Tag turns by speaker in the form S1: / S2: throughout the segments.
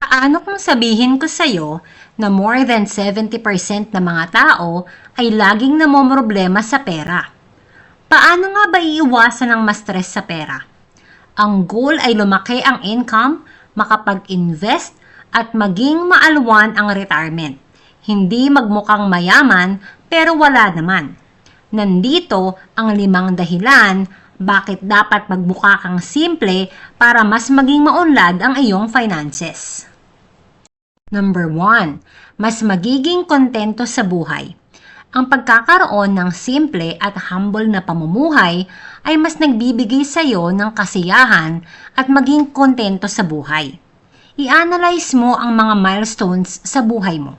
S1: Paano kung sabihin ko sa'yo na more than 70% ng mga tao ay laging namomroblema sa pera? Paano nga ba iiwasan ng ma-stress sa pera? Ang goal ay lumaki ang income, makapag-invest, at maging maalwan ang retirement. Hindi magmukhang mayaman pero wala naman. Nandito ang 5 dahilan bakit dapat magmukha kang simple para mas maging maunlad ang iyong finances. Number 1, mas magiging kontento sa buhay. Ang pagkakaroon ng simple at humble na pamumuhay ay mas nagbibigay sa iyo ng kasiyahan at maging kontento sa buhay. I-analyze mo ang mga milestones sa buhay mo.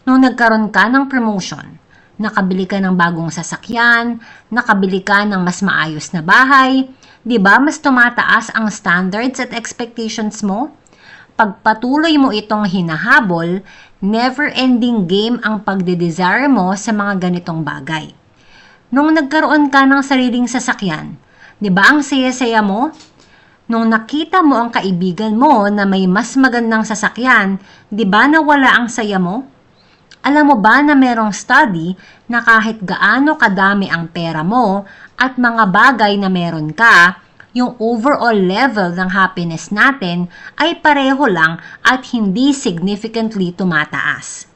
S1: Nung nagkaroon ka ng promotion, nakabili ka ng bagong sasakyan, nakabili ka ng mas maayos na bahay, di ba mas tumataas ang standards at expectations mo? Pagpatuloy mo itong hinahabol, never-ending game ang pagde-desire mo sa mga ganitong bagay. Nung nagkaroon ka ng sariling sasakyan, di ba ang saya-saya mo? Nung nakita mo ang kaibigan mo na may mas magandang sasakyan, di ba nawala ang saya mo? Alam mo ba na merong study na kahit gaano kadami ang pera mo at mga bagay na meron ka, yung overall level ng happiness natin ay pareho lang at hindi significantly tumataas.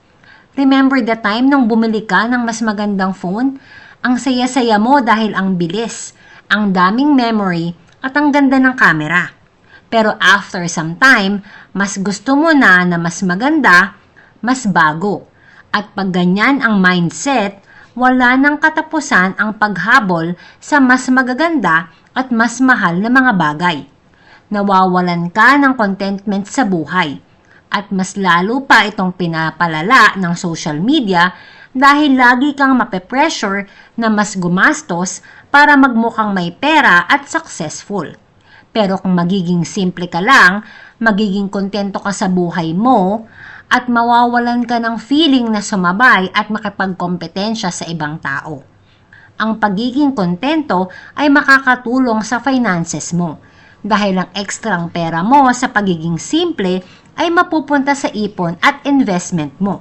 S1: Remember the time nung bumili ka ng mas magandang phone? Ang saya-saya mo dahil ang bilis, ang daming memory at ang ganda ng camera. Pero after some time, mas gusto mo na mas maganda, mas bago. At pag ganyan ang mindset, wala nang katapusan ang paghabol sa mas magaganda at mas mahal na mga bagay. Nawawalan ka ng contentment sa buhay. At mas lalo pa itong pinapalala ng social media dahil lagi kang mape-pressure na mas gumastos para magmukhang may pera at successful. Pero kung magiging simple ka lang, magiging kontento ka sa buhay mo, at mawawalan ka ng feeling na sumabay at makipagkompetensya sa ibang tao. Ang pagiging kontento ay makakatulong sa finances mo dahil ang ekstrang pera mo sa pagiging simple ay mapupunta sa ipon at investment mo.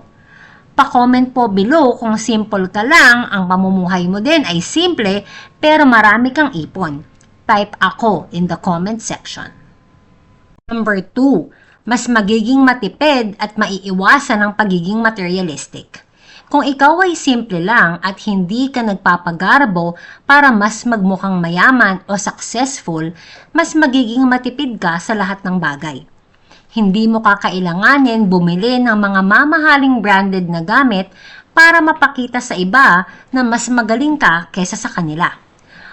S1: Pa-comment po below kung simple ka lang, ang pamumuhay mo din ay simple pero marami kang ipon. Type ako in the comment section. Number 2, mas magiging matipid at maiiwasan ang pagiging materialistic. Kung ikaw ay simple lang at hindi ka nagpapagarbo para mas magmukhang mayaman o successful, mas magiging matipid ka sa lahat ng bagay. Hindi mo kakailanganin bumili ng mga mamahaling branded na gamit para mapakita sa iba na mas magaling ka kaysa sa kanila.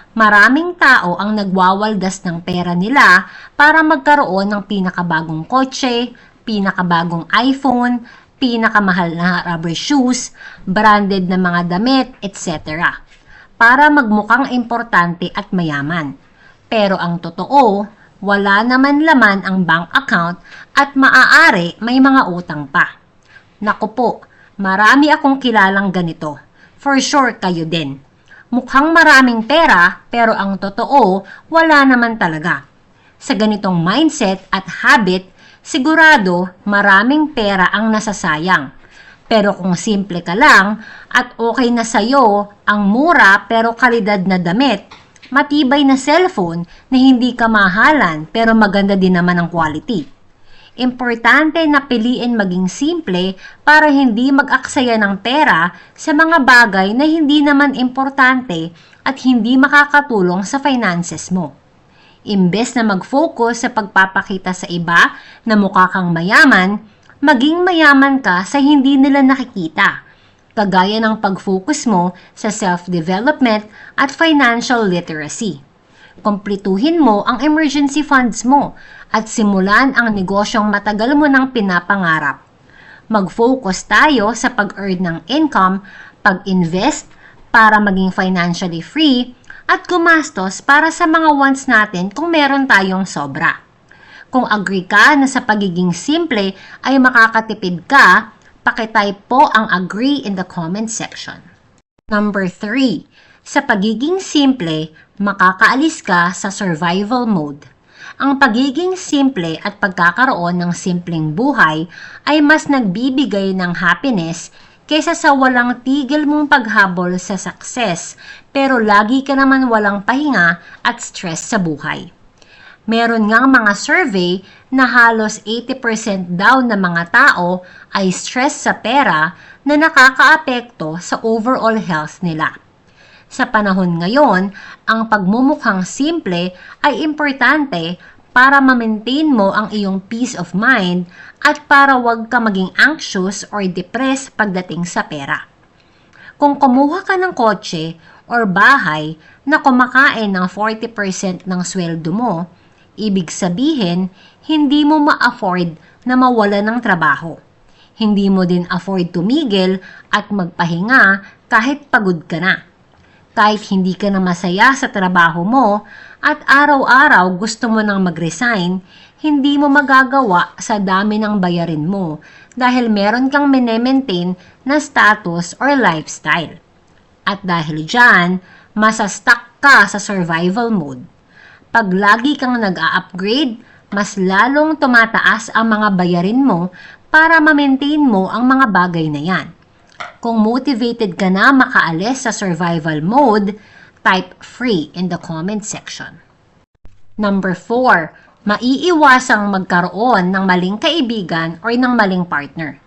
S1: Maraming tao ang nagwawaldas ng pera nila para magkaroon ng pinakabagong kotse, pinakabagong iPhone, pinakamahal na rubber shoes, branded na mga damit, etc. para magmukhang importante at mayaman. Pero ang totoo, wala naman laman ang bank account at maaari may mga utang pa. Naku po, marami akong kilalang ganito. For sure kayo din. Mukhang maraming pera pero ang totoo, wala naman talaga. Sa ganitong mindset at habit, sigurado maraming pera ang nasasayang. Pero kung simple ka lang at okay na sa'yo ang mura pero kalidad na damit, matibay na cellphone na hindi kamahalan pero maganda din naman ang quality. Importante na piliin maging simple para hindi mag-aksaya ng pera sa mga bagay na hindi naman importante at hindi makakatulong sa finances mo. Imbes na mag-focus sa pagpapakita sa iba na mukha kang mayaman, maging mayaman ka sa hindi nila nakikita, kagaya ng pag-focus mo sa self-development at financial literacy. Kumpletuhin mo ang emergency funds mo at simulan ang negosyong matagal mo nang pinapangarap. Mag-focus tayo sa pag-earn ng income, pag-invest para maging financially free, at gumastos para sa mga wants natin kung meron tayong sobra. Kung agree ka na sa pagiging simple ay makakatipid ka, pakitype po ang agree in the comment section. Number 3. Sa pagiging simple, makakaalis ka sa survival mode. Ang pagiging simple at pagkakaroon ng simpleng buhay ay mas nagbibigay ng happiness kaysa sa walang tigil mong paghabol sa success pero lagi ka naman walang pahinga at stress sa buhay. Meron ngang mga survey na halos 80% daw ng mga tao ay stress sa pera na nakakaapekto sa overall health nila. Sa panahon ngayon, ang pagmumukhang simple ay importante para ma-maintain mo ang iyong peace of mind at para wag ka maging anxious or depressed pagdating sa pera. Kung kumuha ka ng kotse or bahay na kumakain ng 40% ng sweldo mo, ibig sabihin, hindi mo ma-afford na mawala ng trabaho. Hindi mo din afford tumigil at magpahinga kahit pagod ka na. Kahit hindi ka na masaya sa trabaho mo at araw-araw gusto mo nang mag-resign, hindi mo magagawa sa dami ng bayarin mo dahil meron kang maintain na status or lifestyle. At dahil dyan, masastuck ka sa survival mode. Pag lagi kang nag-a-upgrade, mas lalong tumataas ang mga bayarin mo para ma-maintain mo ang mga bagay na yan. Kung motivated ka na makaalis sa survival mode, type free in the comment section. Number 4, maiiwasang magkaroon ng maling kaibigan or ng maling partner.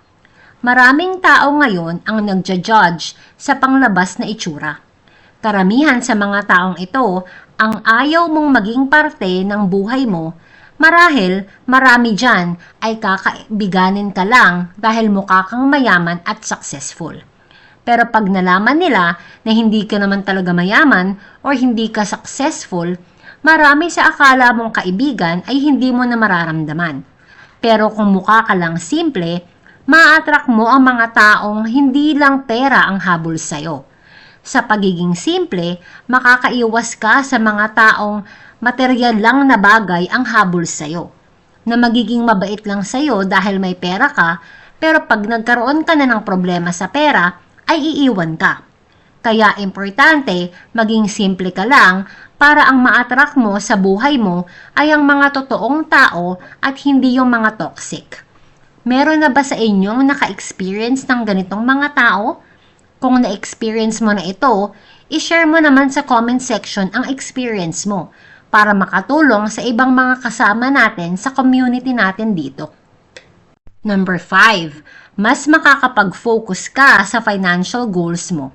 S1: Maraming tao ngayon ang nagja-judge sa panglabas na itsura. Karamihan sa mga taong ito ang ayaw mong maging parte ng buhay mo. Marahil, marami dyan ay kakaibiganin ka lang dahil mukha kang mayaman at successful. Pero pag nalaman nila na hindi ka naman talaga mayaman or hindi ka successful, marami sa akala mong kaibigan ay hindi mo na mararamdaman. Pero kung mukha ka lang simple, ma-attract mo ang mga taong hindi lang pera ang habol sa'yo. Sa pagiging simple, makakaiwas ka sa mga taong material lang na bagay ang habol sa'yo. Na magiging mabait lang sa'yo dahil may pera ka, pero pag nagkaroon ka na ng problema sa pera, ay iiwan ka. Kaya importante, maging simple ka lang para ang ma-attract mo sa buhay mo ay ang mga totoong tao at hindi yung mga toxic. Meron na ba sa inyong naka-experience ng ganitong mga tao? Kung na-experience mo na ito, i-share mo naman sa comment section ang experience mo para makatulong sa ibang mga kasama natin sa community natin dito. Number 5, mas makakapag-focus ka sa financial goals mo.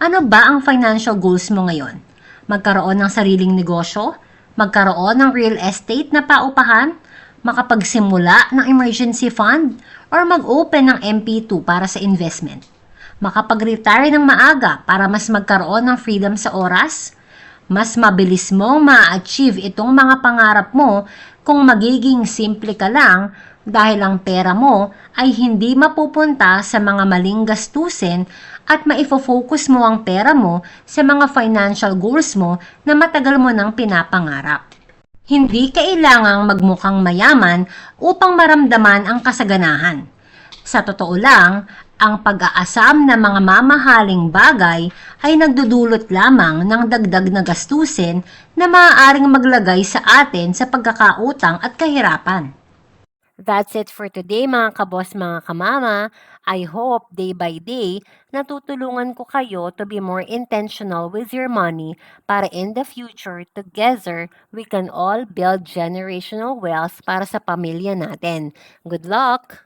S1: Ano ba ang financial goals mo ngayon? Magkaroon ng sariling negosyo? Magkaroon ng real estate na paupahan? Makapagsimula ng emergency fund? Or mag-open ng MP2 para sa investment? Makapag-retire ng maaga para mas magkaroon ng freedom sa oras? Mas mabilis mong ma-achieve itong mga pangarap mo kung magiging simple ka lang dahil ang pera mo ay hindi mapupunta sa mga maling gastusin at maifo-focus mo ang pera mo sa mga financial goals mo na matagal mo nang pinapangarap. Hindi kailangang magmukhang mayaman upang maramdaman ang kasaganahan. Sa totoo lang, ang pag-aasam ng mga mamahaling bagay ay nagdudulot lamang ng dagdag na gastusin na maaaring maglagay sa atin sa pagkakautang at kahirapan. That's it for today mga kaboss, mga kamama. I hope day by day natutulungan ko kayo to be more intentional with your money para in the future together we can all build generational wealth para sa pamilya natin. Good luck!